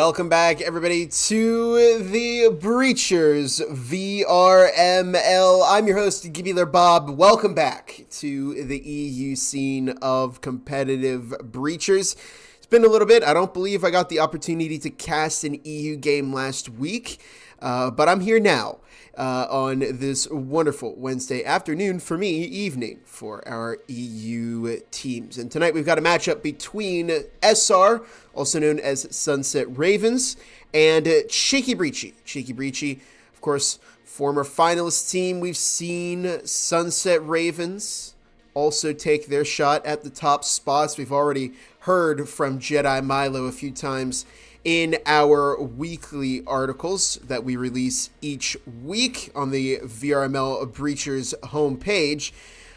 Welcome back, everybody, to the Breachers VRML. I'm your host, Gibular Bob. Welcome back to the EU scene of competitive Breachers. It's been a little bit. I don't believe I got the opportunity to cast an EU game last week. but I'm here now on this wonderful Wednesday afternoon, for me, evening, for our EU teams. And tonight we've got a matchup between SR, also known as Sunset Ravens, and Cheeki Breachi. Cheeki Breachi, of course, former finalist team. We've seen Sunset Ravens also take their shot at the top spots. We've already heard from Jedi Milo a few times in our weekly articles that we release each week on the VRML Breachers homepage.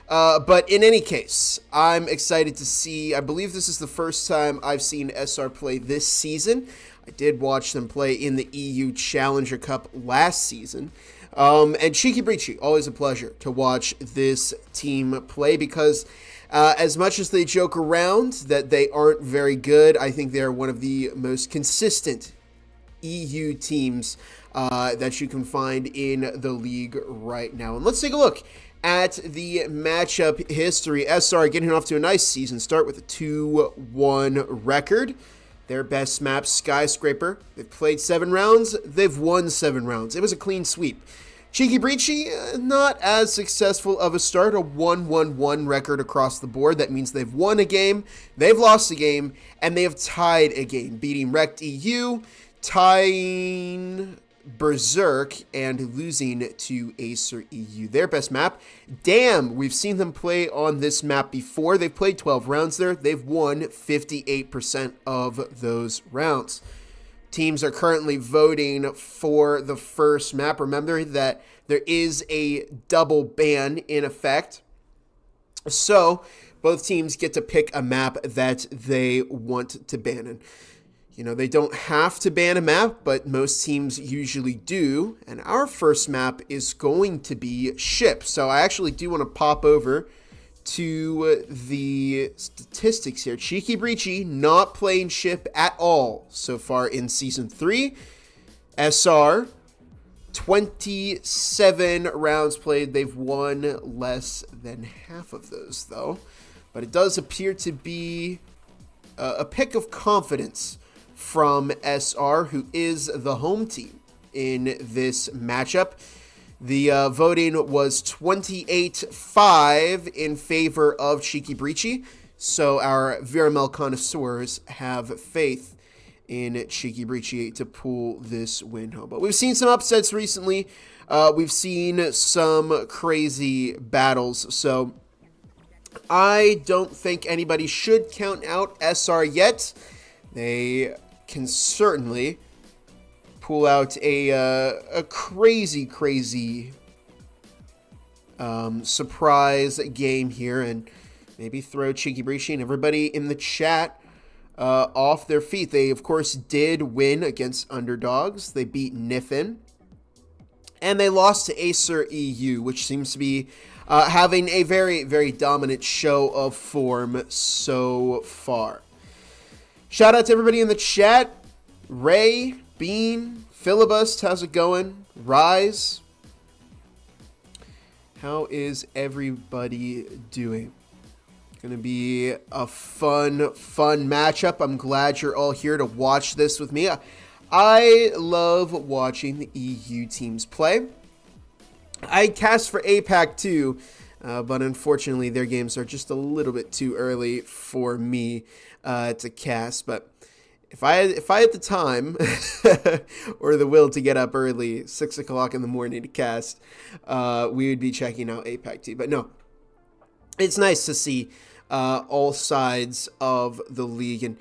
But in any case, I'm excited to see, I believe this is the first time I've seen SR play this season. I did watch them play in the EU Challenger Cup last season. And Cheeki Breachi, always a pleasure to watch this team play because as much as they joke around that they aren't very good, I think they're one of the most consistent EU teams that you can find in the league right now. And let's take a look at the matchup history. SR getting off to a nice season start with a 2-1 record. Their best map, Skyscraper. They've played 7 rounds. They've won 7 rounds. It was a clean sweep. Cheeki Breachi, not as successful of a start, a 1-1-1 record across the board. That means they've won a game, they've lost a game, and they have tied a game, beating Wrecked EU, tying Berserk, and losing to Acer EU. Their best map, damn, we've seen them play on this map before. They've played 12 rounds there. They've won 58% of those rounds. Teams are currently voting for the first map. Remember that there is a double ban in effect. So both teams get to pick a map that they want to ban. And, you know, they don't have to ban a map, but most teams usually do. And our first map is going to be Ship. So I actually do want to pop over to the statistics here. Cheeki Breachi not playing Ship at all so far in Season 3. SR, 27 rounds played. They've won less than half of those, though. But it does appear to be a pick of confidence from SR, who is the home team in this matchup. The voting was 28-5 in favor of Cheeki Breachi, so our VRML connoisseurs have faith in Cheeki Breachi to pull this win home. But we've seen some upsets recently. We've seen some crazy battles, so I don't think anybody should count out SR yet. They can certainly pull out a crazy surprise game here and maybe throw Cheeki Breachi and everybody in the chat off their feet. They, of course, did win against underdogs. They beat Niffin. And they lost to Acer EU, which seems to be having a very dominant show of form so far. Shout out to everybody in the chat. Ray, Bean, Filibust, how's it going? Rise, how is everybody doing? Going to be a fun matchup. I'm glad you're all here to watch this with me. I love watching the EU teams play. I cast for APAC too, but unfortunately their games are just a little bit too early for me to cast. But if I had the time or the will to get up early, 6 o'clock in the morning to cast, we would be checking out APAC too. But no, it's nice to see all sides of the league. And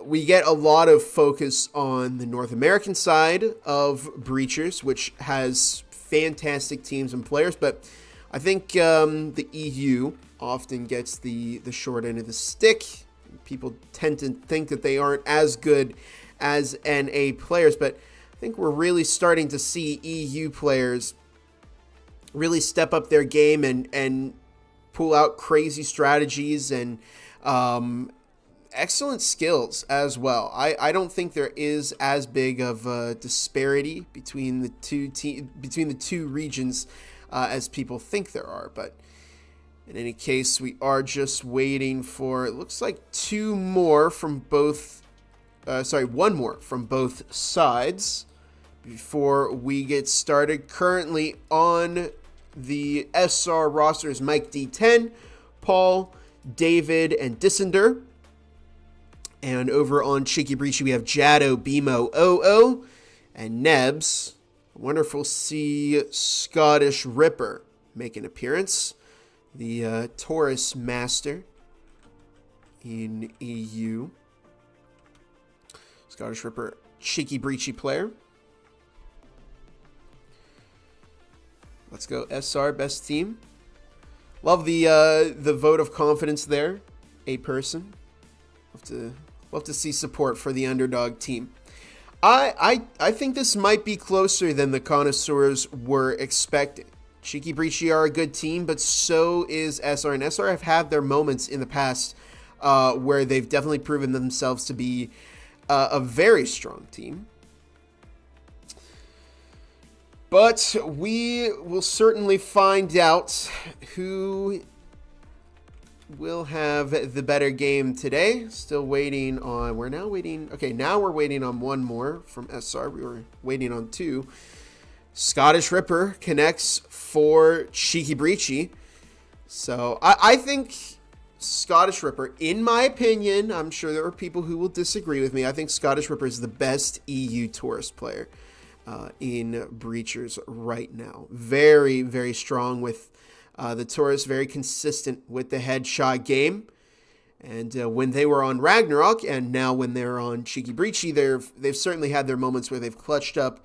we get a lot of focus on the North American side of Breachers, which has fantastic teams and players. But I think the EU often gets the short end of the stick. People tend to think that they aren't as good as NA players, but I think we're really starting to see EU players really step up their game and pull out crazy strategies and excellent skills as well. I don't think there is as big of a disparity between the two regions as people think there are, but in any case, we are just waiting for, it looks like one more from both sides. before we get started. Currently on the SR roster is Mike D10, Paul, David, and Dissender. And over on Cheeky Breachi, we have Jado, Bimo, OO, and Nebs. Wonderful to see Scottish Ripper make an appearance. The Taurus Master in EU. Scottish Ripper, Cheeky Breachi player. Let's go SR, best team. Love the vote of confidence there. 8-person. Love to see support for the underdog team. I think this might be closer than the connoisseurs were expecting. Cheeky Breachi are a good team, but so is SR. And SR have had their moments in the past where they've definitely proven themselves to be a very strong team. But we will certainly find out who will have the better game today. Still waiting on, now we're waiting on one more from SR. We were waiting on 2. Scottish Ripper connects for Cheeky Breachi. So I think Scottish Ripper, in my opinion, I'm sure there are people who will disagree with me. I think Scottish Ripper is the best EU Taurus player in Breachers right now. Very, very strong with the Taurus, very consistent with the headshot game. And when they were on Ragnarok, and now when they're on Cheeky Breachi, they've certainly had their moments where they've clutched up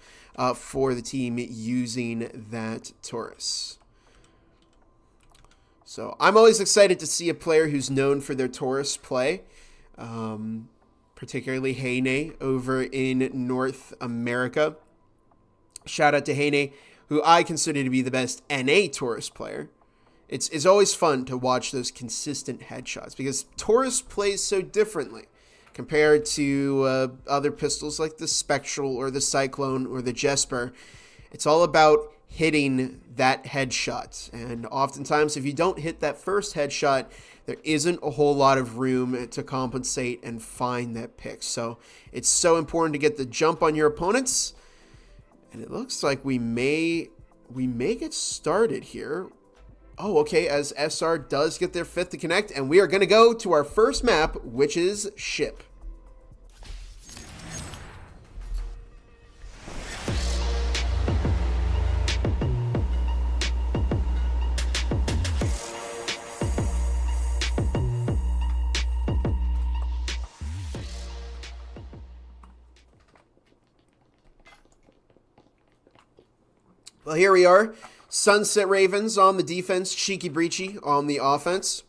for the team using that Taurus. So I'm always excited to see a player who's known for their Taurus play, particularly Heine over in North America. Shout out to Heine, who I consider to be the best NA Taurus player. It's always fun to watch those consistent headshots because Taurus plays so differently compared to other pistols like the Spectral or the Cyclone or the Jesper. It's all about hitting that headshot. And oftentimes, if you don't hit that first headshot, there isn't a whole lot of room to compensate and find that pick. So it's so important to get the jump on your opponents. And it looks like we may get started here. Oh, okay, as SR does get their 5th to connect, and we are going to go to our first map, which is Ship. Well, here we are. Sunset Ravens on the defense, Cheeky Breachi on the offense.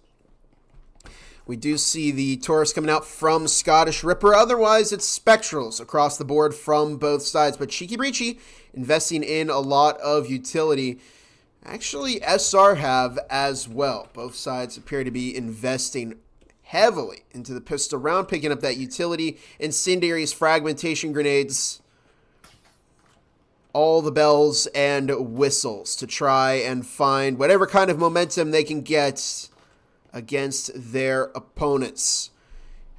We do see the Taurus coming out from Scottish Ripper. Otherwise, it's Spectrals across the board from both sides. But Cheeky Breachi investing in a lot of utility. Actually, SR have as well. Both sides appear to be investing heavily into the pistol round, picking up that utility. Incendiaries, fragmentation grenades, all the bells and whistles to try and find whatever kind of momentum they can get against their opponents.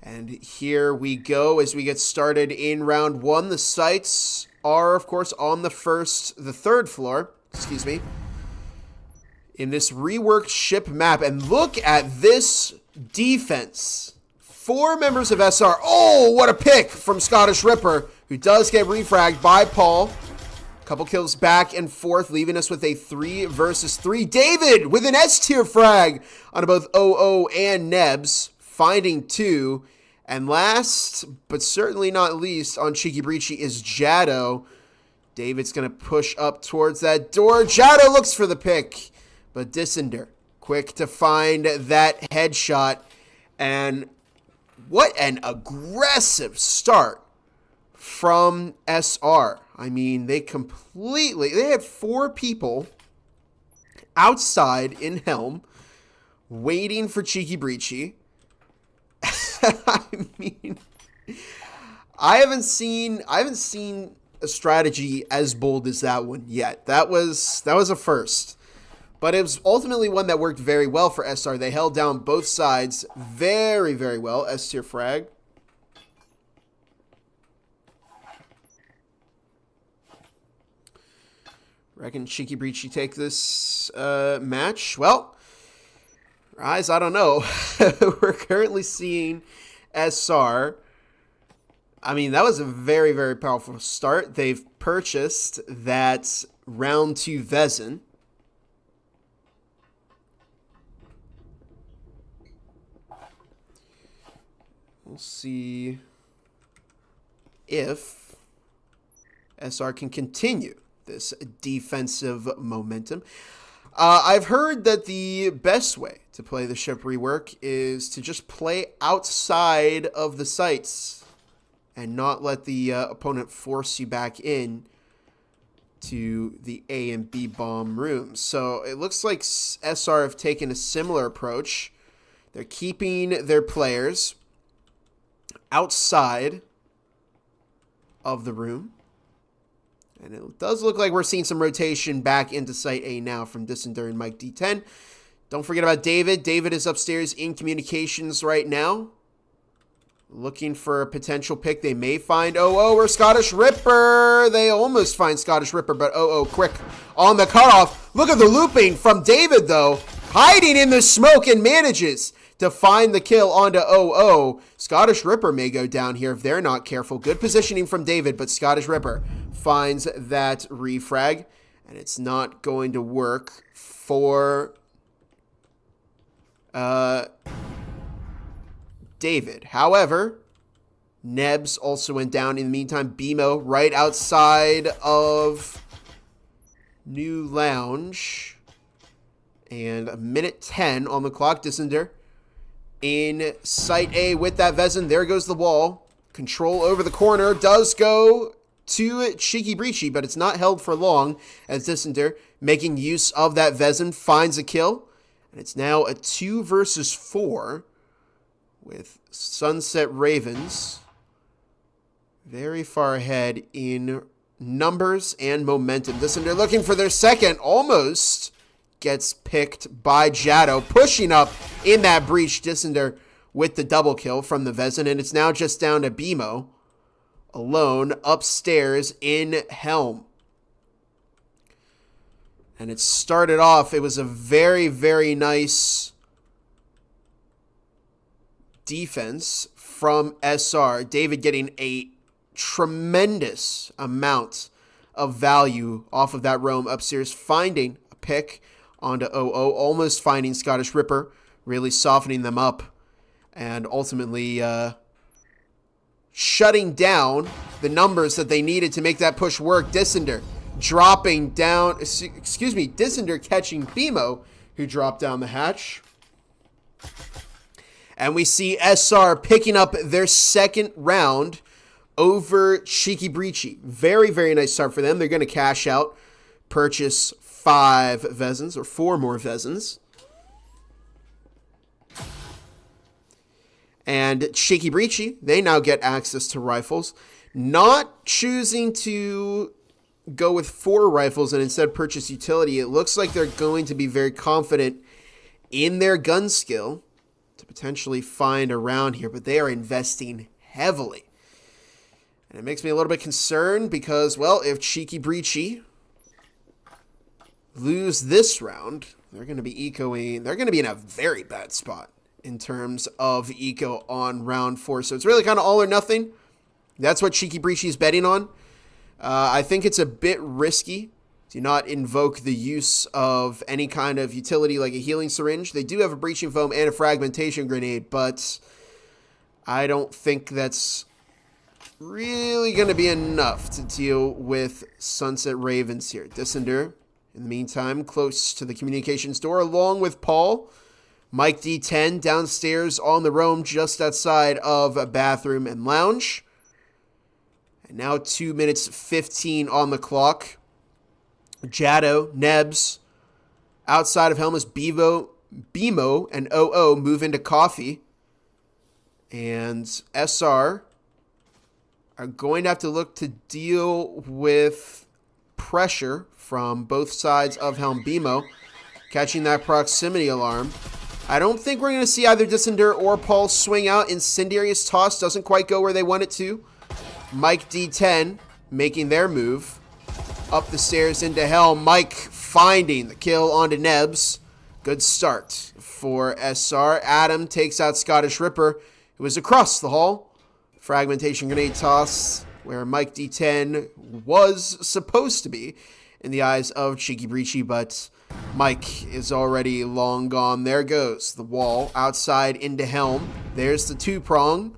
And here we go as we get started in round 1. The sights are, of course, on the 3rd floor, in this reworked Ship map. And look at this defense. 4 members of SR. Oh, what a pick from Scottish Ripper, who does get refragged by Paul. Couple kills back and forth, leaving us with a 3 versus 3. David with an S-tier frag on both OO and Nebs, finding 2. And last, but certainly not least, on Cheeky Breachi is Jado. David's going to push up towards that door. Jado looks for the pick, but Dissender quick to find that headshot. And what an aggressive start from SR. I mean, they had 4 people outside in Helm waiting for Cheeky Breachi. I mean, I haven't seen a strategy as bold as that one yet. That was a first. But it was ultimately one that worked very well for SR. They held down both sides very, very well. S-tier frag. Reckon Cheeky Breachy take this match? Well, Rise, I don't know. We're currently seeing SR. I mean, that was a very, very powerful start. They've purchased that round 2 Vezin. We'll see if SR can continue this defensive momentum. I've heard that the best way to play the ship rework is to just play outside of the sites and not let the opponent force you back in to the A and B bomb rooms. So it looks like SR have taken a similar approach. They're keeping their players outside of the room. And it does look like we're seeing some rotation back into Site A now from Dissender and Mike D10. Don't forget about David. David is upstairs in communications right now, looking for a potential pick. They may find OO or Scottish Ripper. They almost find Scottish Ripper, but OO quick on the cutoff. Look at the looping from David, though. Hiding in the smoke and manages to find the kill onto OO. Scottish Ripper may go down here if they're not careful. Good positioning from David, but Scottish Ripper finds that refrag, and it's not going to work for David. However, Nebs also went down. In the meantime, BMO right outside of New Lounge. And a minute 10 on the clock. Dissender in Site A with that Vezin. There goes the wall. Control over the corner does go to Cheeky Breachy, but it's not held for long as Dissender, making use of that Vezin, finds a kill. And it's now a 2 versus 4 with Sunset Ravens very far ahead in numbers and momentum. Dissender looking for their second, almost gets picked by Jado, pushing up in that breach. Dissender with the double kill from the Vezin, and it's now just down to BMO alone upstairs in Helm. And it started off, it was a very, very nice defense from SR. David getting a tremendous amount of value off of that roam upstairs, finding a pick onto OO, almost finding Scottish Ripper, really softening them up, and ultimately shutting down the numbers that they needed to make that push work. Dissender dropping down, Dissender catching BMO, who dropped down the hatch. And we see SR picking up their second round over Cheeky Breachy. Very, very nice start for them. They're going to cash out, purchase 5 Vezins, or 4 more Vezins. And Cheeky Breachy, they now get access to rifles. Not choosing to go with 4 rifles and instead purchase utility. It looks like they're going to be very confident in their gun skill to potentially find a round here, but they are investing heavily. And it makes me a little bit concerned because, well, if Cheeky Breachy lose this round, they're going to be ecoing. They're going to be in a very bad spot in terms of eco on round 4. So it's really kind of all or nothing. That's what Cheeky Breachy is betting on. I think it's a bit risky to not invoke the use of any kind of utility like a healing syringe. They do have a breaching foam and a fragmentation grenade, but I don't think that's really going to be enough to deal with Sunset Ravens here. Dissender, in the meantime, close to the communications door, along with Paul. Mike D10 downstairs on the roam just outside of bathroom and lounge. And now 2 minutes 15 on the clock. Jado, Nebs, outside of Helmus, BMO, and OO move into coffee. And SR are going to have to look to deal with pressure from both sides of Helm. BMO catching that proximity alarm. I don't think we're going to see either Dissender or Paul swing out. Incendiary's toss doesn't quite go where they want it to. Mike D10 making their move. up the stairs into hell. Mike finding the kill onto Nebs. Good start for SR. Adam takes out Scottish Ripper, who was across the hall. Fragmentation grenade toss where Mike D10 was supposed to be in the eyes of Cheeky Breachi, but Mike is already long gone. There goes the wall outside into Helm. There's the two-prong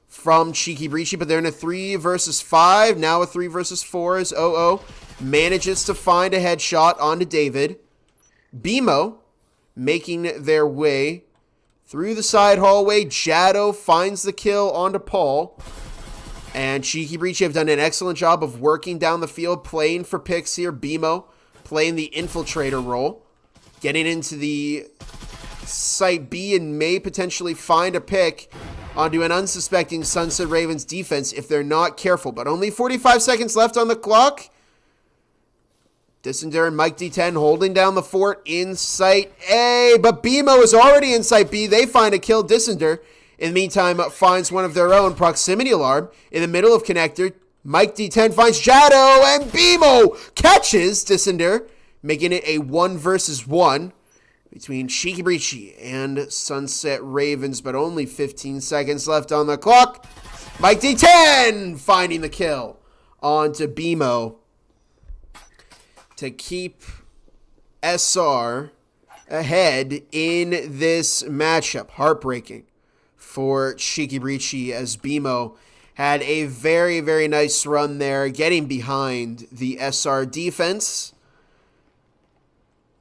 from Cheeky Breachi, but they're in a 3 versus 5. Now a 3 versus 4 as OO manages to find a headshot onto David. BMO making their way through the side hallway. Jado finds the kill onto Paul. And Cheeky Breachi have done an excellent job of working down the field, playing for picks here. BMO playing the infiltrator role, getting into the site B and may potentially find a pick onto an unsuspecting Sunset Ravens defense if they're not careful. But only 45 seconds left on the clock. Dissender and Mike D10 holding down the fort in site A, but BMO is already in site B. They find a kill. Dissender, in the meantime, finds one of their own. Proximity alarm in the middle of connector. Mike D10 finds Jado, and BMO catches Dissender, making it a 1 versus 1 between Cheeky Breachi and Sunset Ravens, but only 15 seconds left on the clock. Mike D10 finding the kill onto BMO to keep SR ahead in this matchup. Heartbreaking for Cheeky Breachi as BMO had a very, very nice run there, getting behind the SR defense.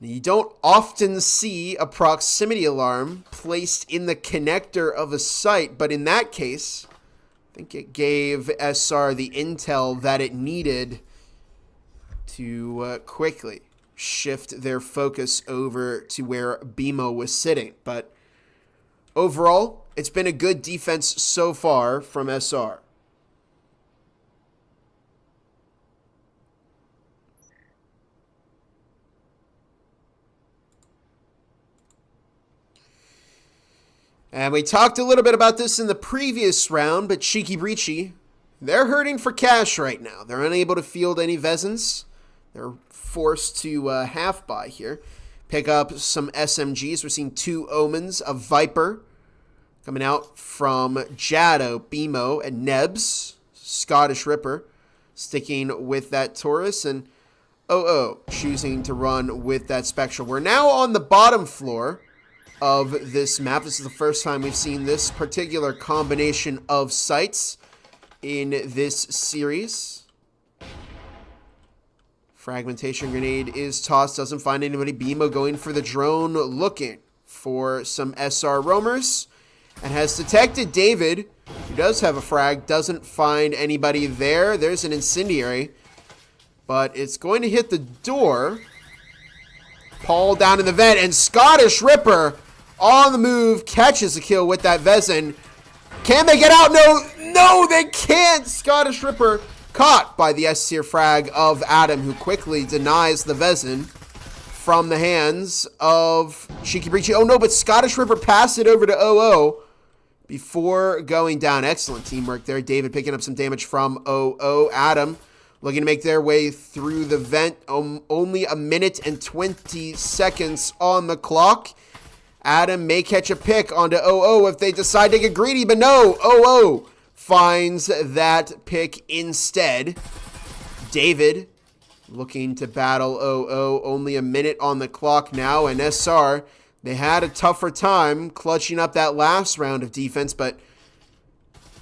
You don't often see a proximity alarm placed in the connector of a site, but in that case, I think it gave SR the intel that it needed to quickly shift their focus over to where BMO was sitting. But overall, it's been a good defense so far from SR. And we talked a little bit about this in the previous round, but Cheeky Breachi, they're hurting for cash right now. They're unable to field any Vezins. They're forced to half-buy here. Pick up some SMGs. We're seeing 2 Omens, a Viper coming out from Jado, BMO, and Nebs. Scottish Ripper sticking with that Taurus, and OO choosing to run with that Spectral. We're now on the bottom floor of this map. This is the first time we've seen this particular combination of sites in this series. Fragmentation grenade is tossed, doesn't find anybody. BMO going for the drone, looking for some SR roamers, and has detected David, who does have a frag, doesn't find anybody there. There's an incendiary, but it's going to hit the door. Paul down in the vent, and Scottish Ripper on the move, catches a kill with that Vezin. Can they get out? No, they can't. Scottish Ripper caught by the S-tier frag of Adam, who quickly denies the Vezin from the hands of Cheeky Breachi. Oh no, but Scottish Ripper passed it over to OO before going down. Excellent teamwork there. David picking up some damage from OO. Adam looking to make their way through the vent. Only a minute and 20 seconds on the clock. Adam may catch a pick onto OO if they decide to get greedy, but no, OO finds that pick instead. David looking to battle OO. Only a minute on the clock now, and SR, they had a tougher time clutching up that last round of defense, but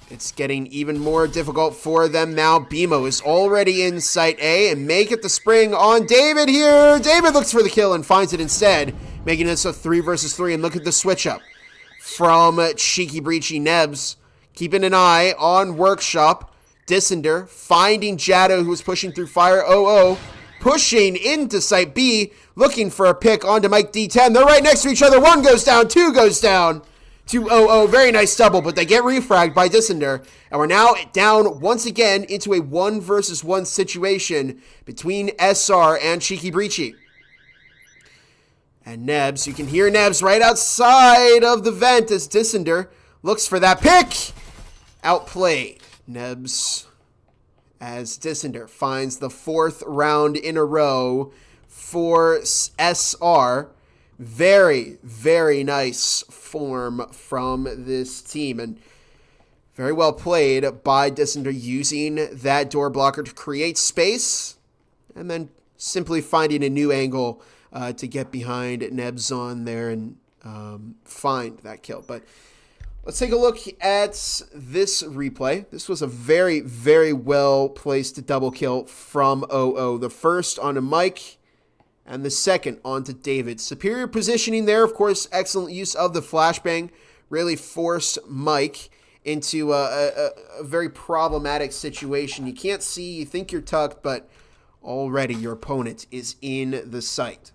it's getting even more difficult for them now. BMO is already in site A and may get the spring on David here. David looks for the kill and finds it instead, making this a 3 versus 3. And look at the switch up from Cheeky Breachi. Nebs keeping an eye on Workshop. Dissender finding Jado, who was pushing through fire. OO pushing into site B, looking for a pick onto Mike D10. They're right next to each other. 1 goes down, 2 goes down to OO. Very nice double, but they get refragged by Dissender. And we're now down once again into a 1 versus 1 situation between SR and Cheeky Breachi. And Nebs, you can hear Nebs right outside of the vent as Dissender looks for that pick. Outplayed. Nebs as Dissender finds the 4th round in a row for SR. Very, very nice form from this team, and very well played by Dissender, using that door blocker to create space and then simply finding a new angle to get behind Nebzon there and find that kill. But let's take a look at this replay. This was a very, very well placed double kill from OO. The first onto Mike and the second onto David. Superior positioning there, of course. Excellent use of the flashbang. Really forced Mike into a very problematic situation. You can't see, you think you're tucked, but already your opponent is in the sight.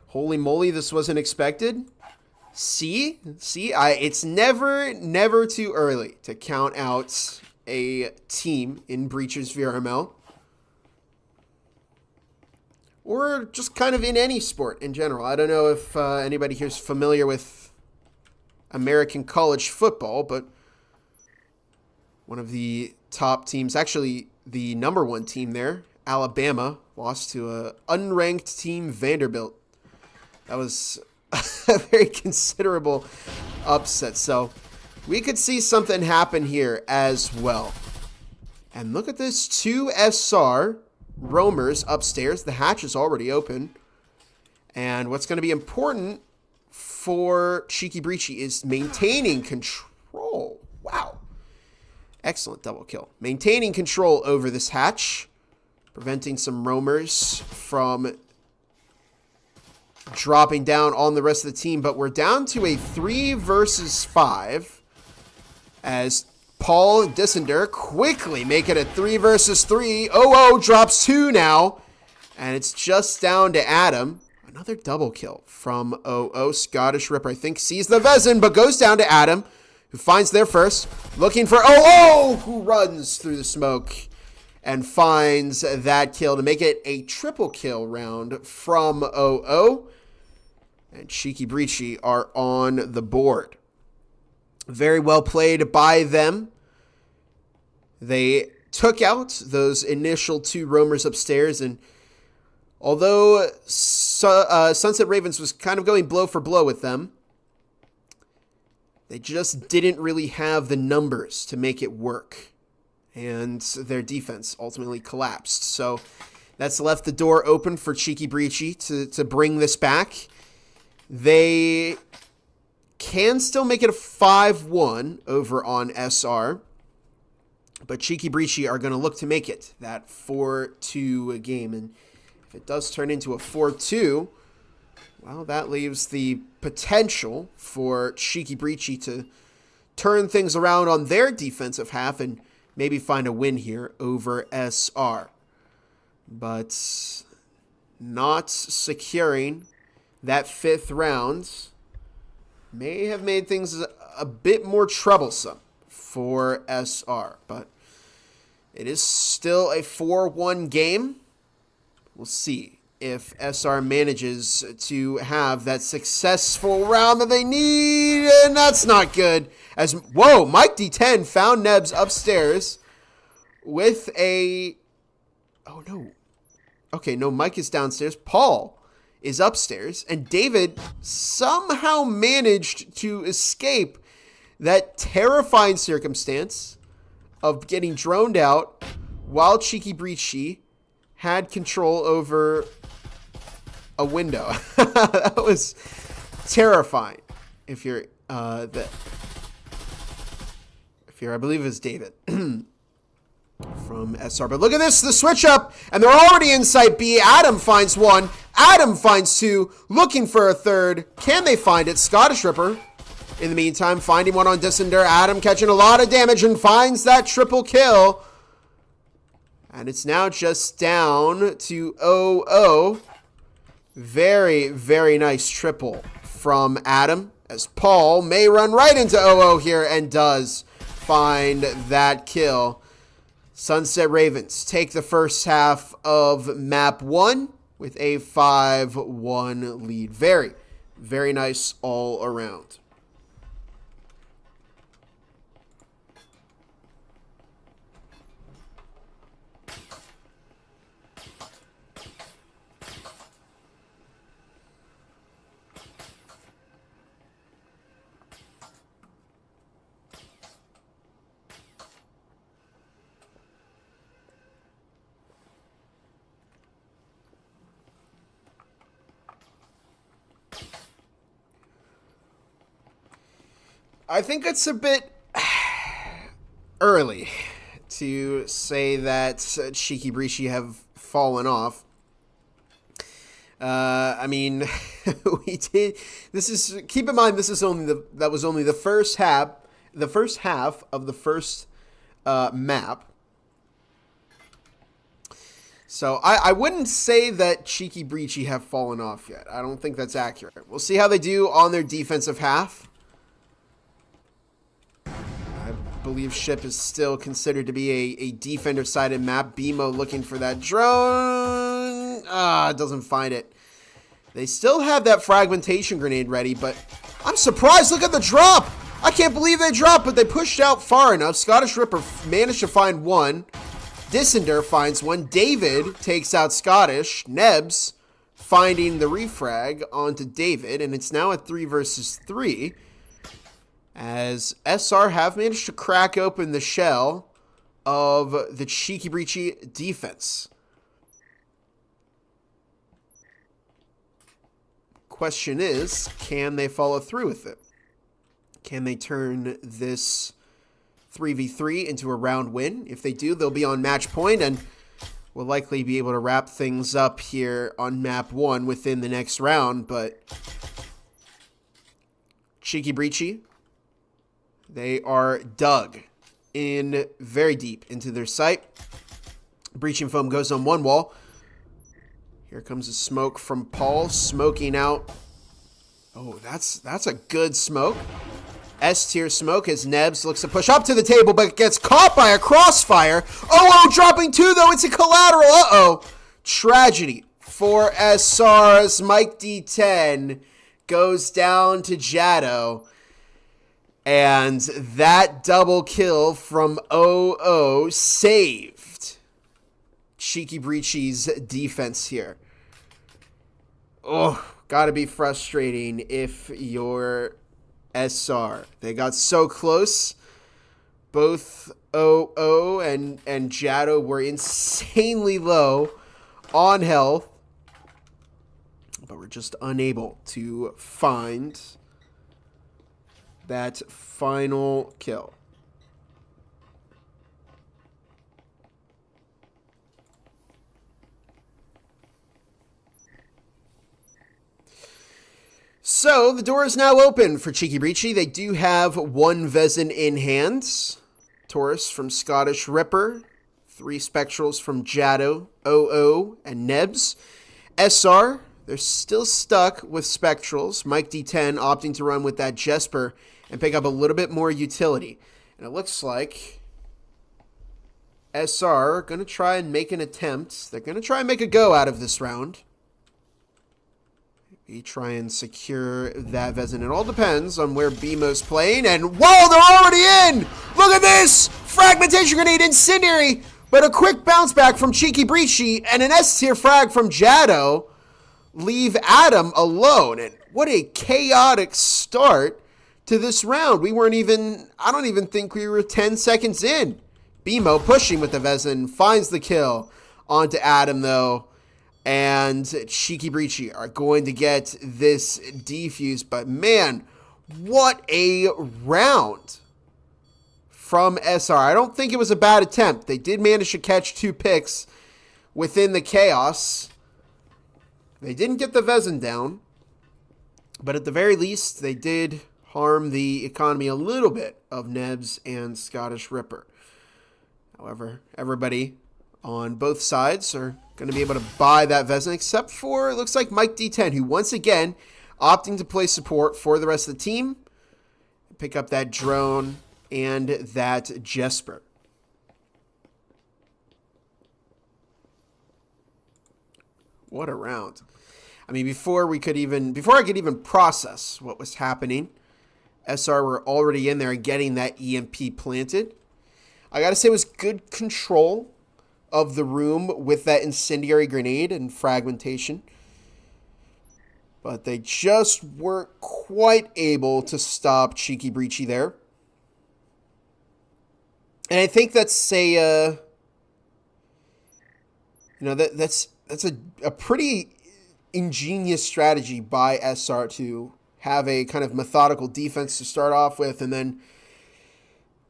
Holy moly, this wasn't expected. It's never too early to count out a team in Breachi's VRML. Or just kind of in any sport in general. I don't know if anybody here is familiar with American college football, but one of the top teams, actually the #1 team there, Alabama, lost to an unranked team, Vanderbilt. That was a very considerable upset. So we could see something happen here as well. And look at this, 2 SR roamers upstairs. The hatch is already open. And what's going to be important for Cheeky Breachi is maintaining control. Wow. Excellent double kill. Maintaining control over this hatch, preventing some roamers from dropping down on the rest of the team. But we're down to a 3 versus 5 as Paul and Dissender quickly make it a 3 versus 3. OO drops 2 now, and it's just down to Adam. Another double kill from OO. Scottish Ripper, I think, sees the Vezin, but goes down to Adam, who finds there first, looking for OO, who runs through the smoke and finds that kill to make it a triple kill round from OO. And Cheeky Breachi are on the board. Very well played by them. They took out those initial 2 roamers upstairs, and although Sunset Ravens was kind of going blow for blow with them, they just didn't really have the numbers to make it work. And their defense ultimately collapsed. So that's left the door open for Cheeky Breachi to bring this back. They can still make it a 5-1 over on SR. But Cheeky Breachi are going to look to make it that 4-2 game. And if it does turn into a 4-2, well, that leaves the potential for Cheeky Breachi to turn things around on their defensive half and maybe find a win here over SR. But not securing that 5th round may have made things a bit more troublesome for SR. But it is still a 4-1 game. We'll see if SR manages to have that successful round that they need. And that's not good. As whoa, Mike D10 found Nebs upstairs with a... Oh, no. Okay, no, Mike is downstairs. Paul is upstairs. And David somehow managed to escape that terrifying circumstance of getting droned out while Cheeky Breachi had control over a window. That was terrifying. If you're I believe it was David from SR. But look at this, the switch up, and they're already in site B. Adam finds 1. Adam finds 2, looking for a 3rd. Can they find it? Scottish Ripper, in the meantime, finding 1 on Dissender. Adam catching a lot of damage and finds that triple kill. And it's now just down to 0-0. Very, very nice triple from Adam, as Paul may run right into 0-0 here and does find that kill. Sunset Ravens take the first half of map 1 with a 5-1 lead. Very, very nice all around. I think it's a bit early to say that Cheeki Breachi have fallen off. I mean, we did. This is, keep in mind, this is only the first half of the first map. So I wouldn't say that Cheeki Breachi have fallen off yet. I don't think that's accurate. We'll see how they do on their defensive half. I believe Ship is still considered to be a defender-sided map. BMO looking for that drone. Doesn't find it. They still have that fragmentation grenade ready, but I'm surprised. Look at the drop. I can't believe they dropped, but they pushed out far enough. Scottish Ripper managed to find one. Dissender finds one. David takes out Scottish. Nebs finding the refrag onto David, and it's now a 3 versus 3. As SR have managed to crack open the shell of the Cheeki Breachi defense. Question is, can they follow through with it? Can they turn this 3v3 into a round win? If they do, they'll be on match point and will likely be able to wrap things up here on map 1 within the next round. But Cheeki Breachi, they are dug in very deep into their sight. Breaching Foam goes on one wall. Here comes a smoke from Paul, smoking out. Oh, that's a good smoke. S-tier smoke as Nebs looks to push up to the table, but gets caught by a crossfire. Oh, dropping 2, though. It's a collateral. Uh-oh. Tragedy for SR's Mike D10 goes down to Jado. And that double kill from OO saved Cheeki Breachi's defense here. Oh, gotta be frustrating if you're SR. They got so close. Both OO and Jado were insanely low on health, but we're just unable to find that final kill. So, the door is now open for Cheeki Breachi. They do have one Vezin in hand. Taurus from Scottish Ripper. 3 Spectrals from Jado, OO, and Nebs. SR, they're still stuck with Spectrals. Mike D10 opting to run with that Jesper and pick up a little bit more utility. And it looks like SR are going to try and make an attempt. They're going to try and make a go out of this round. We try and secure that Vezin. It all depends on where BMO's playing. And, whoa, they're already in! Look at this! Fragmentation grenade, incendiary, but a quick bounce back from Cheeki Breachi and an S-tier frag from Jado leave Adam alone. And what a chaotic start to this round. We weren't even, I don't even think we were 10 seconds in. BMO pushing with the Vezin, finds the kill onto Adam, though. And Cheeki Breachi are going to get this defuse. But man, what a round from SR. I don't think it was a bad attempt. They did manage to catch 2 picks within the chaos. They didn't get the Vezin down, but at the very least, they did harm the economy a little bit of Nebs and Scottish Ripper. However, everybody on both sides are going to be able to buy that Vezin, except for, it looks like Mike D10, who once again opting to play support for the rest of the team. Pick up that drone and that Jesper. What a round. I mean, before I could even process what was happening, SR were already in there and getting that EMP planted. I got to say, it was good control of the room with that incendiary grenade and fragmentation. But they just weren't quite able to stop Cheeki Breachi there. And I think that's that's a pretty ingenious strategy by SR to have a kind of methodical defense to start off with, and then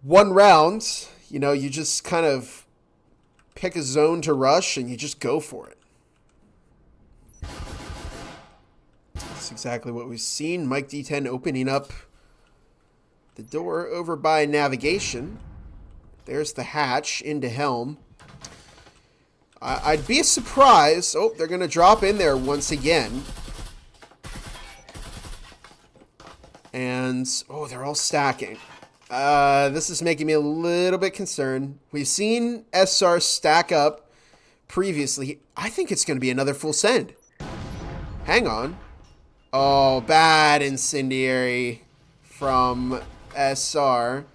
one round, you just kind of pick a zone to rush and you just go for it. That's exactly what we've seen. Mike D10 opening up the door over by navigation. There's the hatch into Helm. I'd be surprised. Oh, they're going to drop in there once again. And, oh, they're all stacking. This is making me a little bit concerned. We've seen SR stack up previously. I think it's going to be another full send. Hang on. Oh, bad incendiary from SR.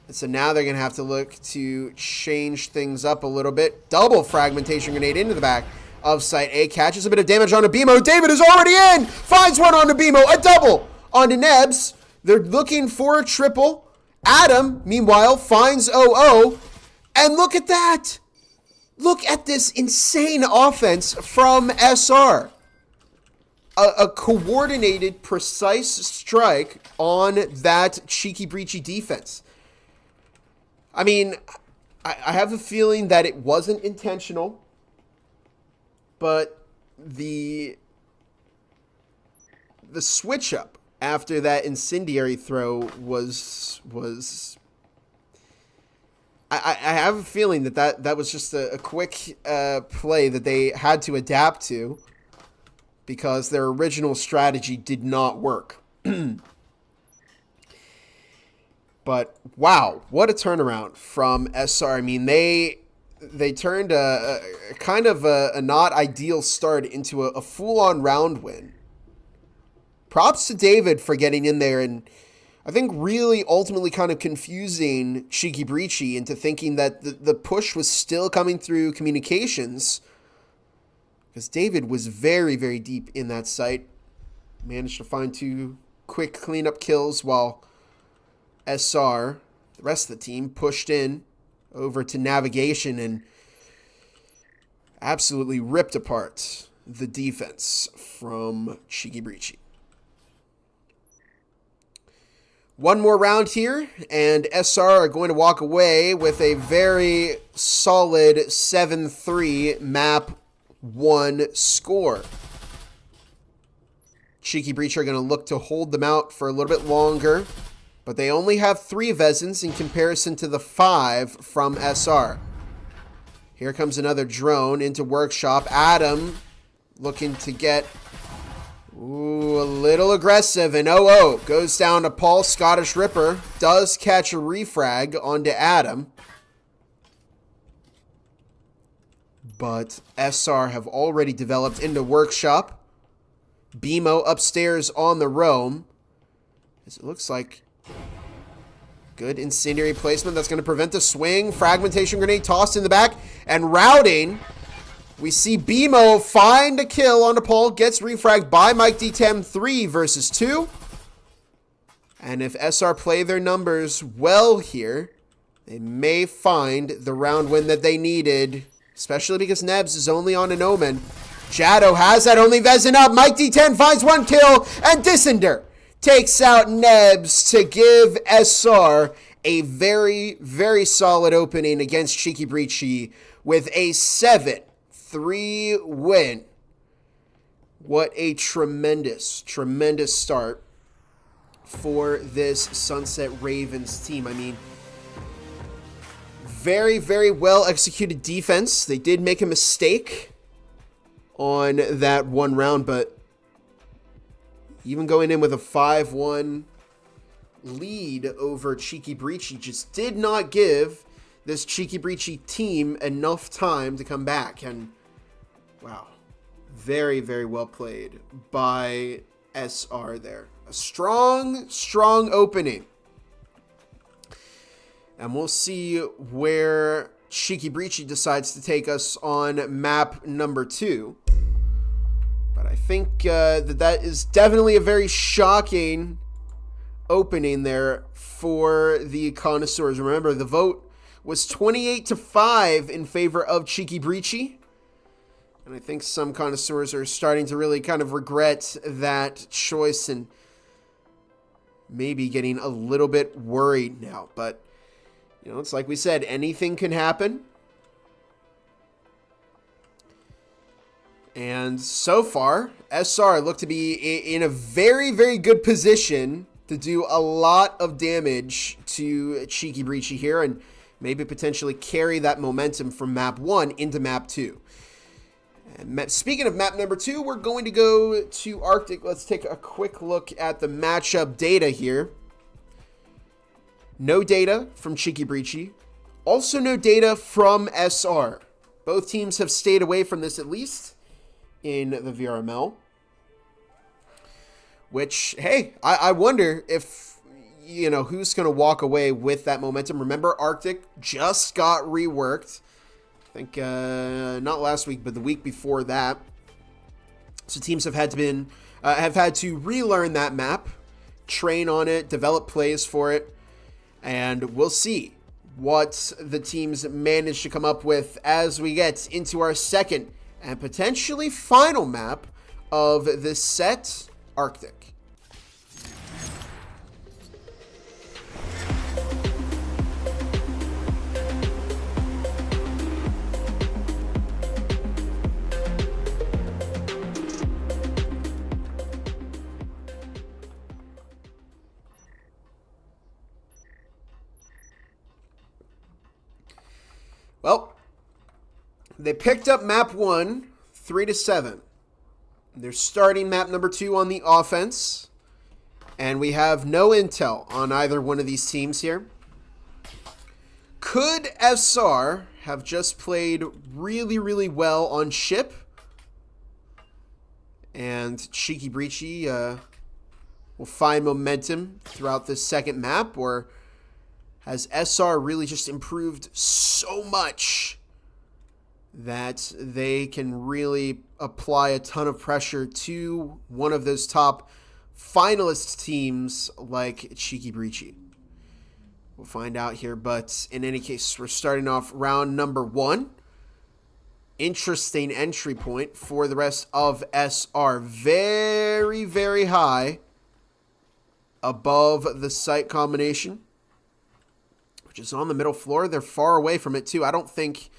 And so now they're going to have to look to change things up a little bit. Double fragmentation grenade into the back of Site A. Catches a bit of damage onto BMO. David is already in. Finds one onto BMO. A double onto Nebs. They're looking for a triple. Adam, meanwhile, finds OO. And look at that. Look at this insane offense from SR. A coordinated, precise strike on that Cheeky Breachy defense. I mean, I have a feeling that it wasn't intentional, but the switch up after that incendiary throw was I have a feeling that was just a quick play that they had to adapt to because their original strategy did not work. But wow, what a turnaround from SR. I mean, they turned a kind of a not ideal start into a full-on round win. Props to David for getting in there and I think really ultimately kind of confusing Cheeky Breachy into thinking that the push was still coming through communications because David was very, very deep in that site. Managed to find 2 quick cleanup kills while SR, the rest of the team, pushed in over to navigation and absolutely ripped apart the defense from Cheeky Breachy. One more round here, and SR are going to walk away with a very solid 7-3 map 1 score. Cheeky Breachy are going to look to hold them out for a little bit longer, but they only have 3 Vezins in comparison to the 5 from SR. Here comes another drone into Workshop. Adam looking to get a little aggressive, and OO goes down to Paul. Scottish Ripper does catch a refrag onto Adam. But SR have already developed into Workshop. BMO upstairs on the roam. As it looks like good incendiary placement that's going to prevent the swing. Fragmentation grenade tossed in the back. And routing. We see BMO find a kill on Paul. Gets refragged by Mike D10. 3 versus 2. And if SR play their numbers well here, they may find the round win that they needed. Especially because Nebs is only on an Omen. Jado has that only Vezin up. Mike D10 finds 1 kill. And Dissender takes out Nebs to give SR a very, very solid opening against Cheeky Breachy with a 7-3 win. What a tremendous, tremendous start for this Sunset Ravens team. I mean, very, very well executed defense. They did make a mistake on that one round, but even going in with a 5-1 lead over Cheeky Breachy just did not give this Cheeky Breachy team enough time to come back. And wow, very, very well played by SR there. A strong, strong opening. And we'll see where Cheeky Breachy decides to take us on map number 2. But I think that is definitely a very shocking opening there for the connoisseurs. Remember, the vote was 28-5 in favor of Cheeky Breachy. And I think some connoisseurs are starting to really kind of regret that choice. And maybe getting a little bit worried now. But, it's like we said, anything can happen. And so far, SR look to be in a very, very good position to do a lot of damage to Cheeky Breachi here and maybe potentially carry that momentum from map 1 into map 2. And speaking of map number 2, we're going to go to Arctic. Let's take a quick look at the matchup data here. No data from Cheeky Breachi. Also no data from SR. Both teams have stayed away from this at least in the VRML. Which, hey, I wonder if, who's going to walk away with that momentum. Remember, Arctic just got reworked. I think not last week, but the week before that. So teams have had to relearn that map, train on it, develop plays for it, and we'll see what the teams manage to come up with as we get into our second and potentially final map of this set, Arctic. Well, they picked up map 1, 3-7. They're starting map number 2 on the offense. And we have no intel on either one of these teams here. Could SR have just played really, really well on ship? And Cheeky Breachi will find momentum throughout this second map? Or has SR really just improved so much that they can really apply a ton of pressure to one of those top finalist teams like Cheeky Breachi? We'll find out here, but in any case, we're starting off round number 1. Interesting entry point for the rest of SR. Very, very high above the site combination, which is on the middle floor. They're far away from it, too. I don't think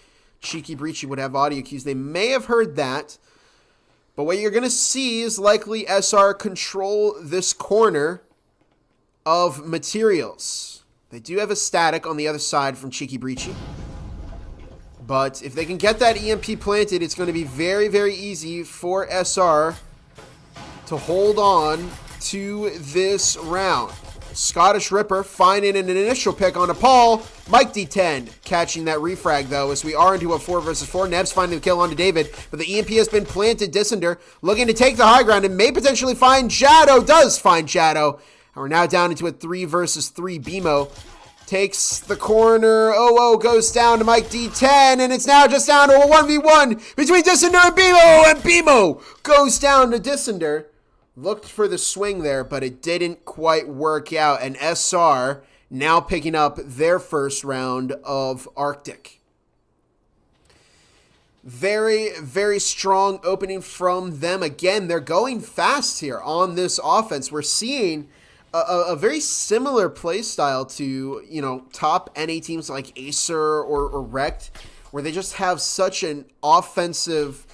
Cheeky Breachi would have audio cues. They may have heard that, but what you're going to see is likely SR control this corner of materials. They do have a static on the other side from Cheeky Breachi, but if they can get that EMP planted, it's going to be very, very easy for SR to hold on to this round. Scottish Ripper finding an initial pick on a Paul. Mike D10 catching that refrag, though, as we are into a 4 versus 4. Nebs finding the kill onto David, but the EMP has been planted. Dissender looking to take the high ground and may potentially find Jado. Does find Jado. And we're now down into a 3 versus 3. BMO takes the corner. Goes down to Mike D10, and it's now just down to a 1v1 between Dissender and BMO, and BMO goes down to Dissender. Looked for the swing there, but it didn't quite work out. And SR now picking up their first round of Arctic. Very, very strong opening from them. Again, they're going fast here on this offense. We're seeing a very similar play style to, top NA teams like Acer or Rect, where they just have such an offensive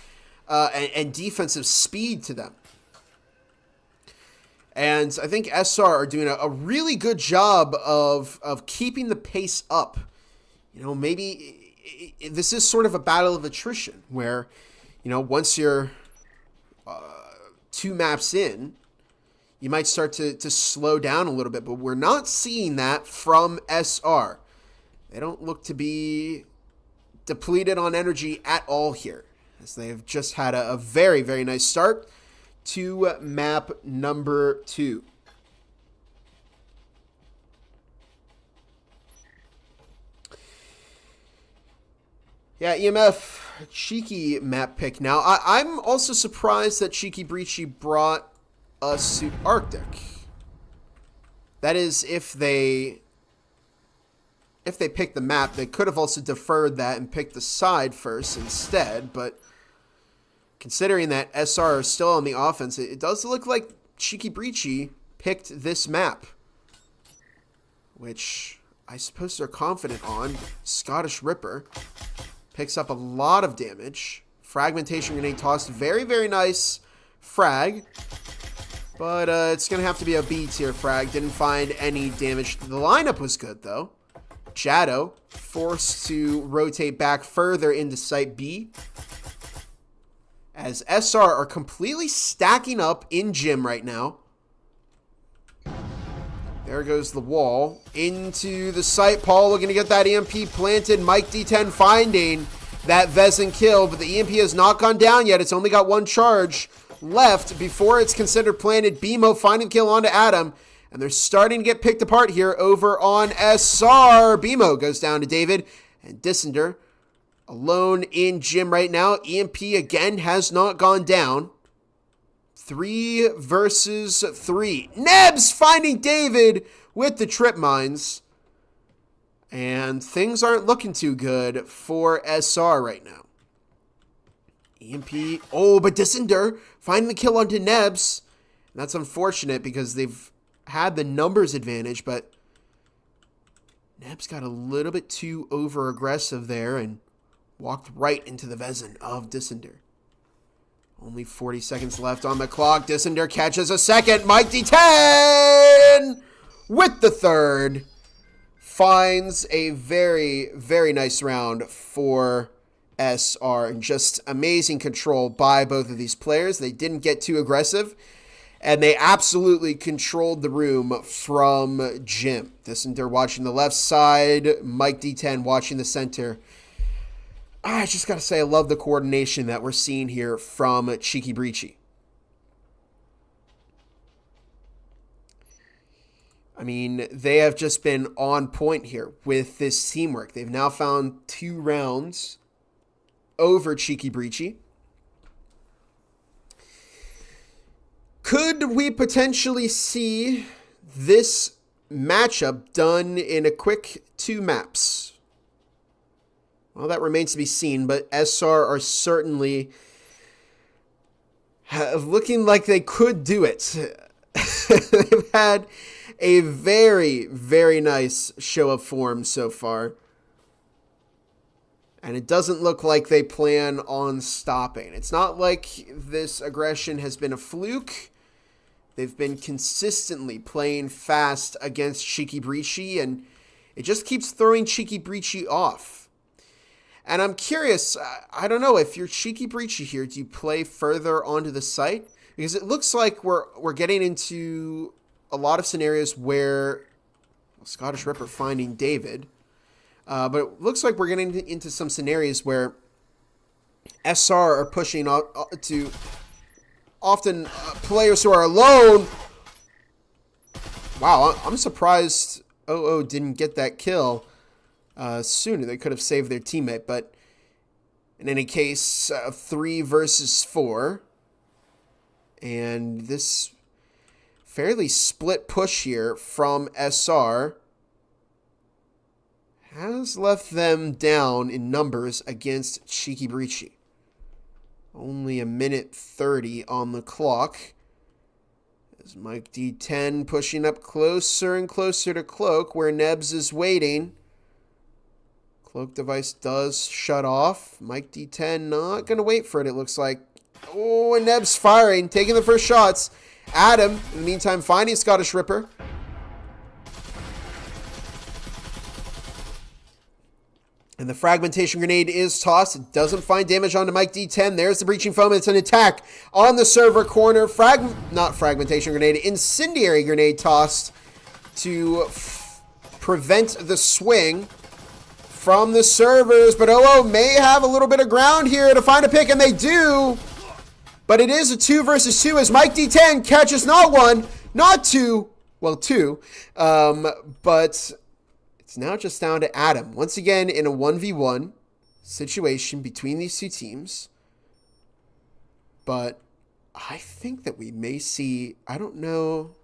and defensive speed to them. And I think SR are doing a really good job of keeping the pace up. Maybe this is sort of a battle of attrition where, once you're 2 maps in, you might start to slow down a little bit. But we're not seeing that from SR. They don't look to be depleted on energy at all here, as they've just had a very, very nice start to map number 2. Yeah, EMF, Cheeky map pick now. I'm also surprised that Cheeky Breachi brought us to Arctic. That is, if they picked the map, they could have also deferred that and picked the side first instead, but considering that SR is still on the offense, it does look like Cheeky Breachi picked this map which I suppose they're confident on. Scottish Ripper picks up a lot of damage. Fragmentation Grenade tossed. Very, very nice frag. But it's going to have to be a B tier frag. Didn't find any damage. The lineup was good, though. Jado forced to rotate back further into Site B. As SR are completely stacking up in gym right now. There goes the wall. Into the site. Paul looking to get that EMP planted. Mike D10 finding that Vezin kill, but the EMP has not gone down yet. It's only got one charge left before it's considered planted. BMO finding the kill onto Adam, and they're starting to get picked apart here over on SR. BMO goes down to David, and Dissender alone in gym right now. EMP again has not gone down. 3 versus 3. Nebs finding David with the trip mines. And things aren't looking too good for SR right now. EMP. Oh, but Dissender finding the kill onto Nebs. And that's unfortunate because they've had the numbers advantage, but Nebs got a little bit too over-aggressive there and walked right into the Vezin of Dissender. Only 40 seconds left on the clock. Dissender catches a second. Mike D10 with the third. Finds a very, very nice round for SR. And just amazing control by both of these players. They didn't get too aggressive. And they absolutely controlled the room from Jim. Dissender watching the left side. Mike D10 watching the center. I just got to say, I love the coordination that we're seeing here from Cheeki Breachi. I mean, they have just been on point here with this teamwork. They've now found 2 rounds over Cheeki Breachi. Could we potentially see this matchup done in a quick 2 maps? Well, that remains to be seen, but SR are certainly looking like they could do it. They've had a very, very nice show of form so far. And it doesn't look like they plan on stopping. It's not like this aggression has been a fluke. They've been consistently playing fast against Cheeki Breachi, and it just keeps throwing Cheeki Breachi off. And I'm curious, I don't know, if you're Cheeki Breachi here, do you play further onto the site? Because it looks like we're getting into a lot of scenarios where Scottish Ripper finding David. But it looks like we're getting into some scenarios where SR are pushing to often players who are alone. Wow, I'm surprised OO didn't get that kill sooner. They could have saved their teammate, but in any case, 3 versus 4. And this fairly split push here from SR has left them down in numbers against Cheeki Breachi. Only a minute 30 on the clock. As Mike D10 pushing up closer and closer to Cloak, where Nebs is waiting. Cloak device does shut off. Mike D10 not going to wait for it, it looks like. Oh, and Nebs firing, taking the first shots. Adam, in the meantime, finding Scottish Ripper. And the fragmentation grenade is tossed. It doesn't find damage onto Mike D10. There's the breaching foam. It's an attack on the server corner. Not fragmentation grenade. Incendiary grenade tossed to prevent the swing from the servers. But OO may have a little bit of ground here to find a pick, and they do. But it is a 2 versus 2 as Mike D10 catches not 1, not 2. Well, 2. But it's now just down to Adam. Once again, in a 1v1 situation between these two teams. But I think that we may see, I don't know.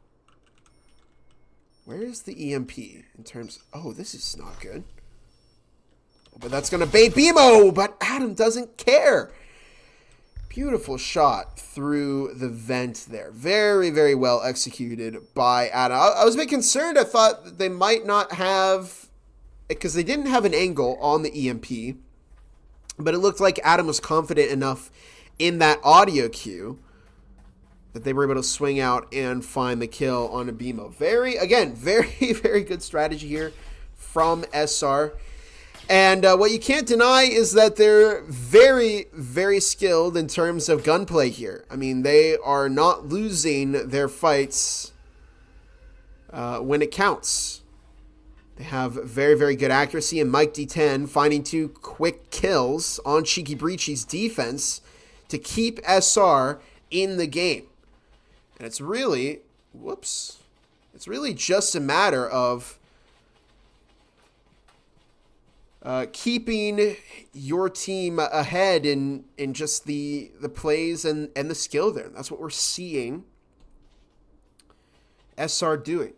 Where is the EMP in terms, oh, this is not good. But that's going to bait BMO, but Adam doesn't care. Beautiful shot through the vent there. Very, very well executed by Adam. I was a bit concerned. I thought that they might not have, because they didn't have an angle on the EMP, but it looked like Adam was confident enough in that audio cue that they were able to swing out and find the kill on a BMO. Very, very good strategy here from SR. And what you can't deny is that they're very, very skilled in terms of gunplay here. I mean, they are not losing their fights when it counts. They have very, very good accuracy, and Mike D10 finding 2 quick kills on Cheeky Breachi's defense to keep SR in the game. And it's really, it's really just a matter of keeping your team ahead in just the plays and the skill there. That's what we're seeing SR doing.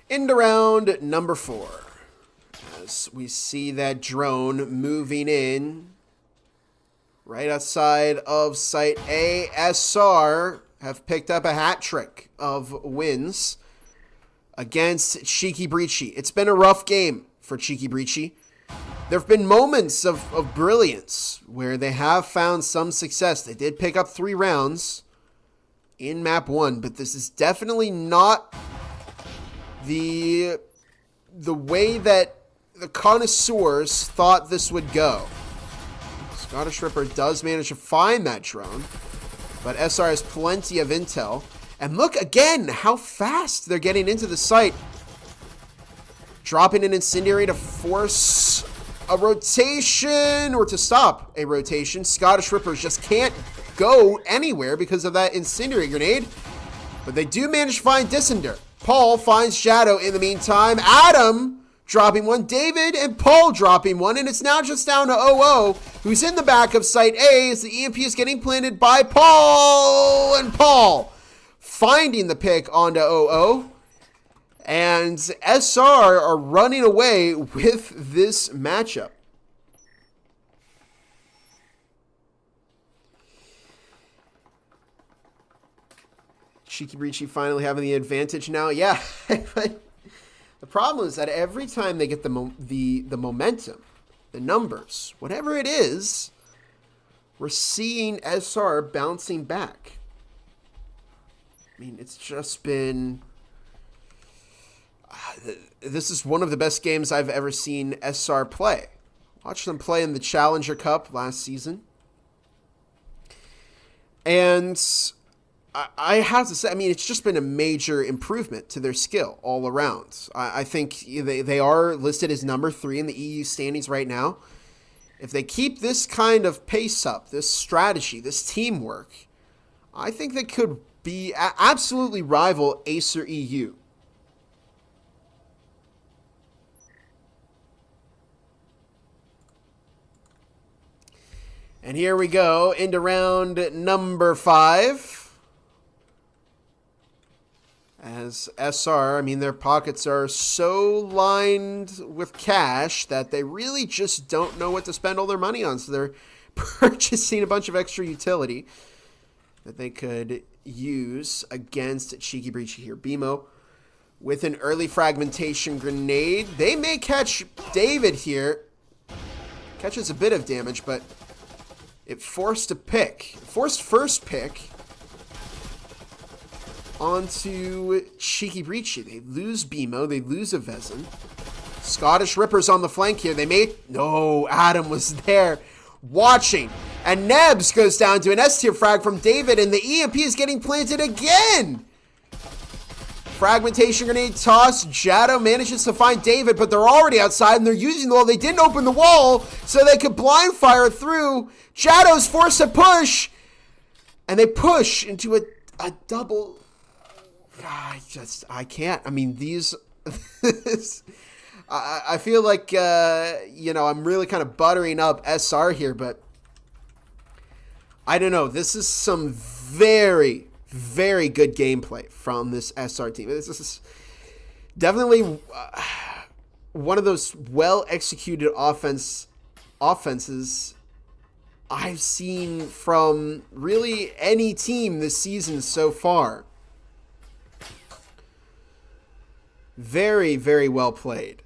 Into round number 4. As we see that drone moving in right outside of Site A. SR have picked up a hat trick of wins against Cheeky Breachi. It's been a rough game for Cheeky Breachi. There have been moments of brilliance where they have found some success. They did pick up 3 rounds in map 1, but this is definitely not the way that the connoisseurs thought this would go. Scottish Ripper does manage to find that drone, but SR has plenty of intel. And look again how fast they're getting into the site. Dropping an incendiary to force a rotation, or to stop a rotation. Scottish Rippers just can't go anywhere because of that incendiary grenade. But they do manage to find Dissender. Paul finds Shadow in the meantime. Adam dropping one. David and Paul dropping one. And it's now just down to OO, who's in the back of Site A as the EMP is getting planted by Paul. And Paul finding the pick onto OO. And SR are running away with this matchup. Cheeky Breachi finally having the advantage now. Yeah, but the problem is that every time they get the momentum, the numbers, whatever it is, we're seeing SR bouncing back. I mean, it's just been... this is one of the best games I've ever seen SR play. Watched them play in the Challenger Cup last season. And I have to say, I mean, it's just been a major improvement to their skill all around. I think they are listed as number 3 in the EU standings right now. If they keep this kind of pace up, this strategy, this teamwork, I think they could be absolutely rival Acer EU. And here we go into round number 5. As SR, I mean, their pockets are so lined with cash that they really just don't know what to spend all their money on. So they're purchasing a bunch of extra utility that they could use against Cheeky Breachi here. BMO with an early fragmentation grenade. They may catch David here. Catches a bit of damage, but it forced first pick onto Cheeky Breachi. They lose BMO, they lose a Vezin. Scottish Rippers on the flank here. No, Adam was there watching. And Nebs goes down to an S-tier frag from David, and the EMP is getting planted again. Fragmentation grenade toss. Shadow manages to find David, but they're already outside, and they're using the wall. They didn't open the wall, so they could blind fire through. Shadow's forced to push, and they push into a double... I can't. I mean, these... I feel like, I'm really kind of buttering up SR here, but I don't know. This is some very, very good gameplay from this SR team. This is Definitely one of those well-executed offenses I've seen from really any team this season so far. Very, very well played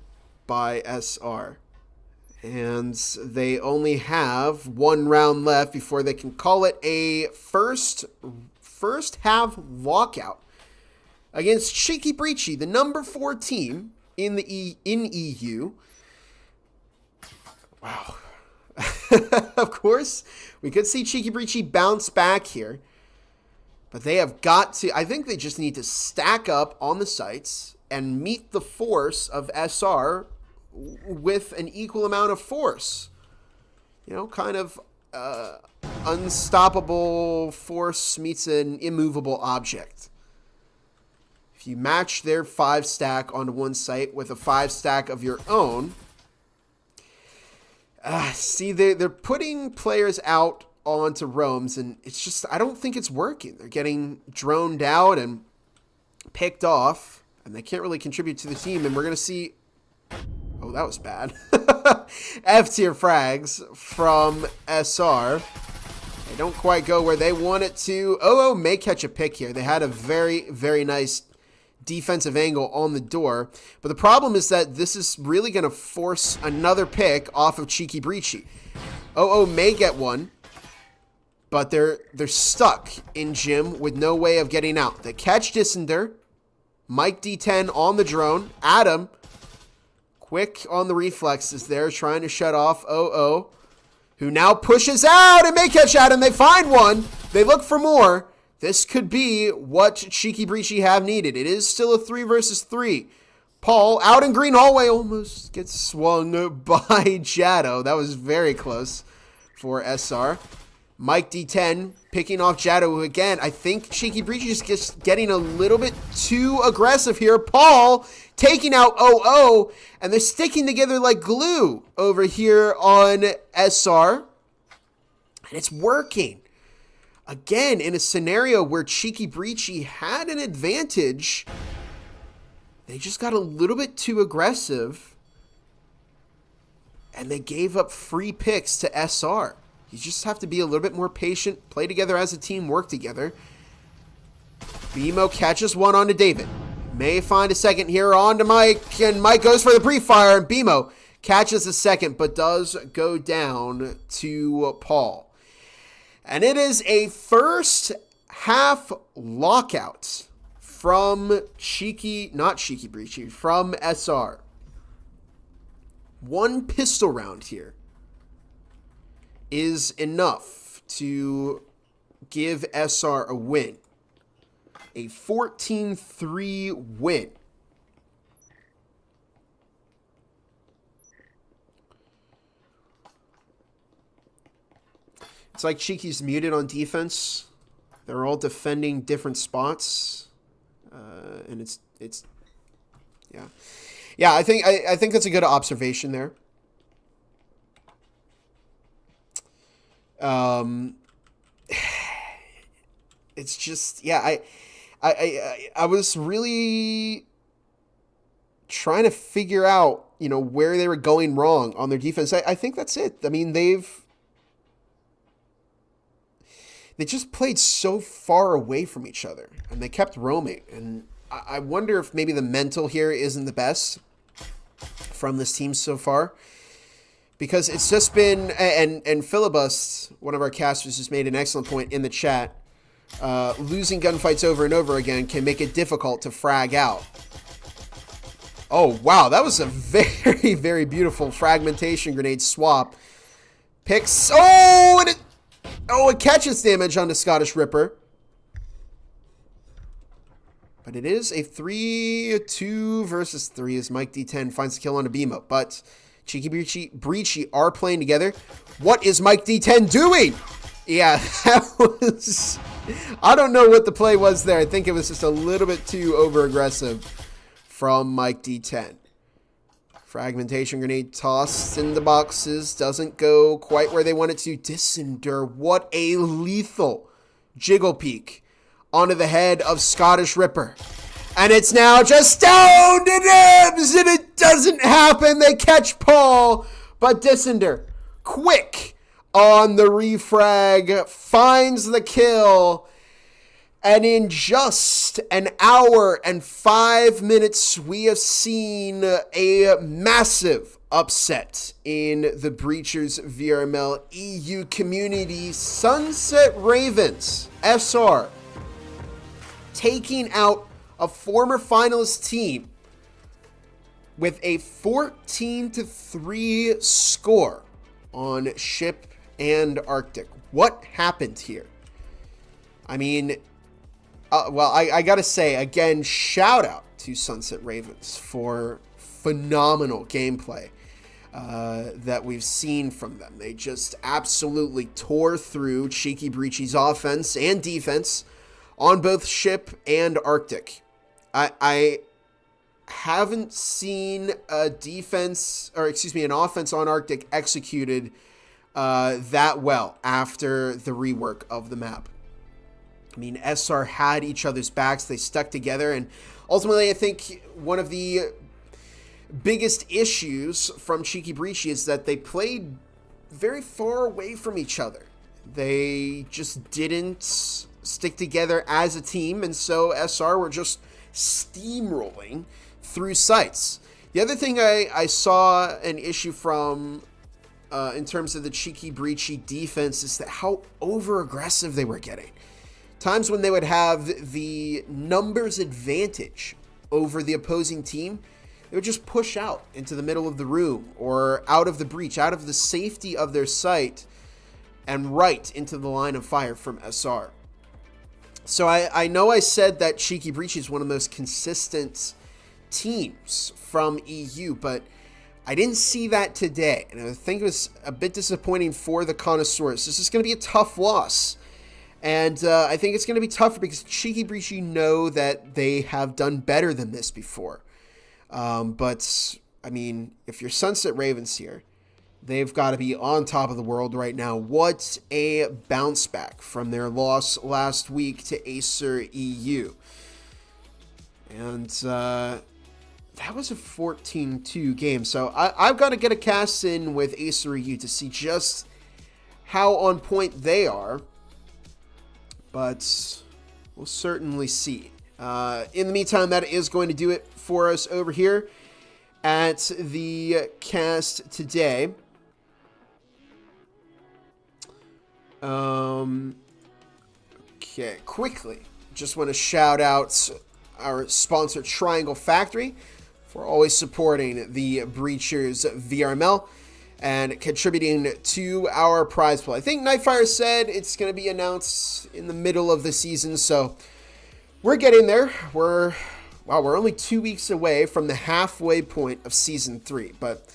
by SR. And they only have one round left before they can call it a first half lockout against Cheeki Breachi, the number 4 team in EU. Wow. Of course, we could see Cheeki Breachi bounce back here. But they have got to, I think they just need to stack up on the sites and meet the force of SR with an equal amount of force. You know, kind of unstoppable force meets an immovable object. If you match their 5 stack onto one site with a 5 stack of your own, see, they're putting players out onto roams, and it's just, I don't think it's working. They're getting droned out and picked off, and they can't really contribute to the team, and we're going to see, oh, that was bad. F-tier frags from SR. They don't quite go where they want it to. Oh, may catch a pick here. They had a very, very nice defensive angle on the door. But the problem is that this is really going to force another pick off of Cheeki Breachi. Oh, may get one. But they're stuck in gym with no way of getting out. They catch Dissender. Mike D10 on the drone. Adam, quick on the reflexes there, trying to shut off who now pushes out and may catch Adam. They find one. They look for more. This could be what Cheeki Breachi have needed. It is still a 3 versus 3. Paul out in green hallway almost gets swung by Jado. That was very close for SR. Mike D10 picking off Jado, who again, I think Cheeki Breachi is just getting a little bit too aggressive here. Paul taking out and they're sticking together like glue over here on SR. And it's working. Again, in a scenario where Cheeki Breachi had an advantage, they just got a little bit too aggressive. And they gave up free picks to SR. You just have to be a little bit more patient, play together as a team, work together. BMO catches one onto David. May find a second here onto Mike, and Mike goes for the pre-fire, and BMO catches a second, but does go down to Paul. And it is a first half lockout from not Cheeki Breachi, from SR. One pistol round here is enough to give SR a win. A 14-3 win. It's like Cheeky's muted on defense. They're all defending different spots. And it's yeah. I think that's a good observation there. It's just, yeah, I was really trying to figure out, where they were going wrong on their defense. I think that's it. I mean, they just played so far away from each other, and they kept roaming. And I wonder if maybe the mental here isn't the best from this team so far. Because it's just been, and Philibust, one of our casters, just made an excellent point in the chat. Losing gunfights over and over again can make it difficult to frag out. Oh, wow. That was a very, very beautiful fragmentation grenade swap. Picks. Oh, and it catches damage on the Scottish Ripper. But it is a 2 versus 3 as Mike D10 finds the kill on a BMO. But Cheeki Breachi are playing together. What is Mike D10 doing? Yeah, that was... I don't know what the play was there. I think it was just a little bit too over-aggressive from Mike D10. Fragmentation grenade tossed in the boxes. Doesn't go quite where they want it to. Dissender, what a lethal jiggle peek onto the head of Scottish Ripper. And it's now just down to Nibs, and it doesn't happen. They catch Paul, but Dissender, quick on the refrag, finds the kill. And in just an hour and 5 minutes, we have seen a massive upset in the Breachers VRML EU community. Sunset Ravens, SR, taking out a former finalist team with a 14-3 score on Ship and Arctic. What happened here? I mean, I gotta say, again, shout out to Sunset Ravens for phenomenal gameplay that we've seen from them. They just absolutely tore through Cheeky Breachi's offense and defense on both Ship and Arctic. I haven't seen an offense on Arctic executed that well after the rework of the map. I mean, SR had each other's backs. They stuck together. And ultimately, I think one of the biggest issues from Cheeky Breachi is that they played very far away from each other. They just didn't stick together as a team. And so SR were just steamrolling through sites. The other thing I saw an issue from in terms of the Cheeky Breachi defense is that how over-aggressive they were getting. Times when they would have the numbers advantage over the opposing team, they would just push out into the middle of the room or out of the breach, out of the safety of their site, and right into the line of fire from SR. So I know I said that Cheeky Breachi is one of the most consistent teams from EU, but I didn't see that today, and I think it was a bit disappointing for the connoisseurs. This is going to be a tough loss. And I think it's going to be tougher because Cheeky Breachi know that they have done better than this before. But, I mean, if you're Sunset Ravens here, they've got to be on top of the world right now. What a bounce back from their loss last week to Acer EU. And that was a 14-2 game. So I've got to get a cast in with Acer EU to see just how on point they are. But we'll certainly see. In the meantime, that is going to do it for us over here at the cast today. Okay, quickly, just want to shout out our sponsor, Triangle Factory, for always supporting the Breachers VRML and contributing to our prize pool. I think Nightfire said it's going to be announced in the middle of the season, so we're getting there. We're only 2 weeks away from the halfway point of Season 3, but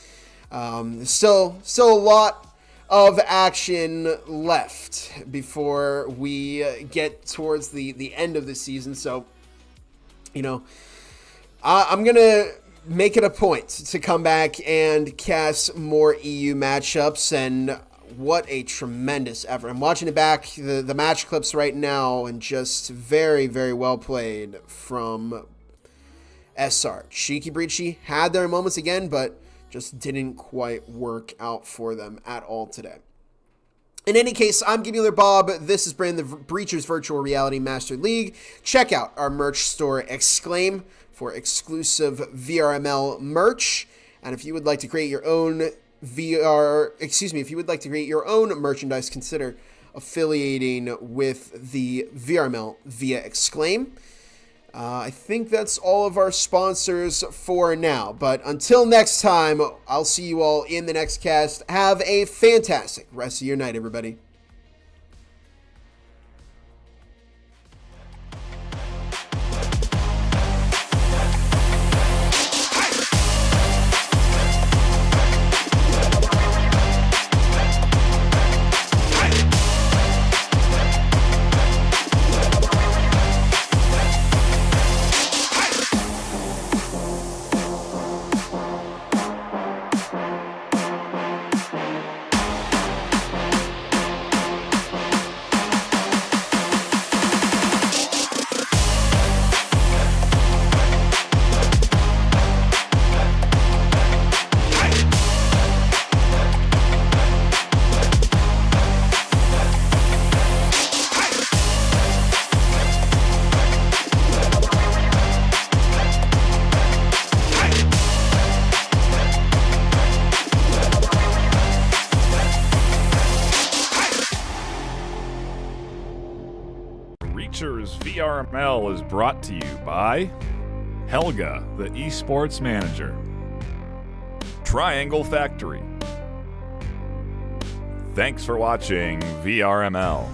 there's still a lot of action left before we get towards the end of the season, so, you know, I'm going to make it a point to come back and cast more EU matchups, and what a tremendous effort. I'm watching it back, the match clips right now, and just very, very well played from SR. Cheeky Breachi had their moments again, but just didn't quite work out for them at all today. In any case, I'm Gibular Bob. This is Brand, the Breachers Virtual Reality Master League. Check out our merch store, Exclaim, for exclusive VRML merch. And if you would like to create your own merchandise, consider affiliating with the VRML via Exclaim. I think that's all of our sponsors for now. But until next time, I'll see you all in the next cast. Have a fantastic rest of your night, everybody. Breachers VRML is brought to you by Helga, the esports manager, Triangle Factory. Thanks for watching VRML.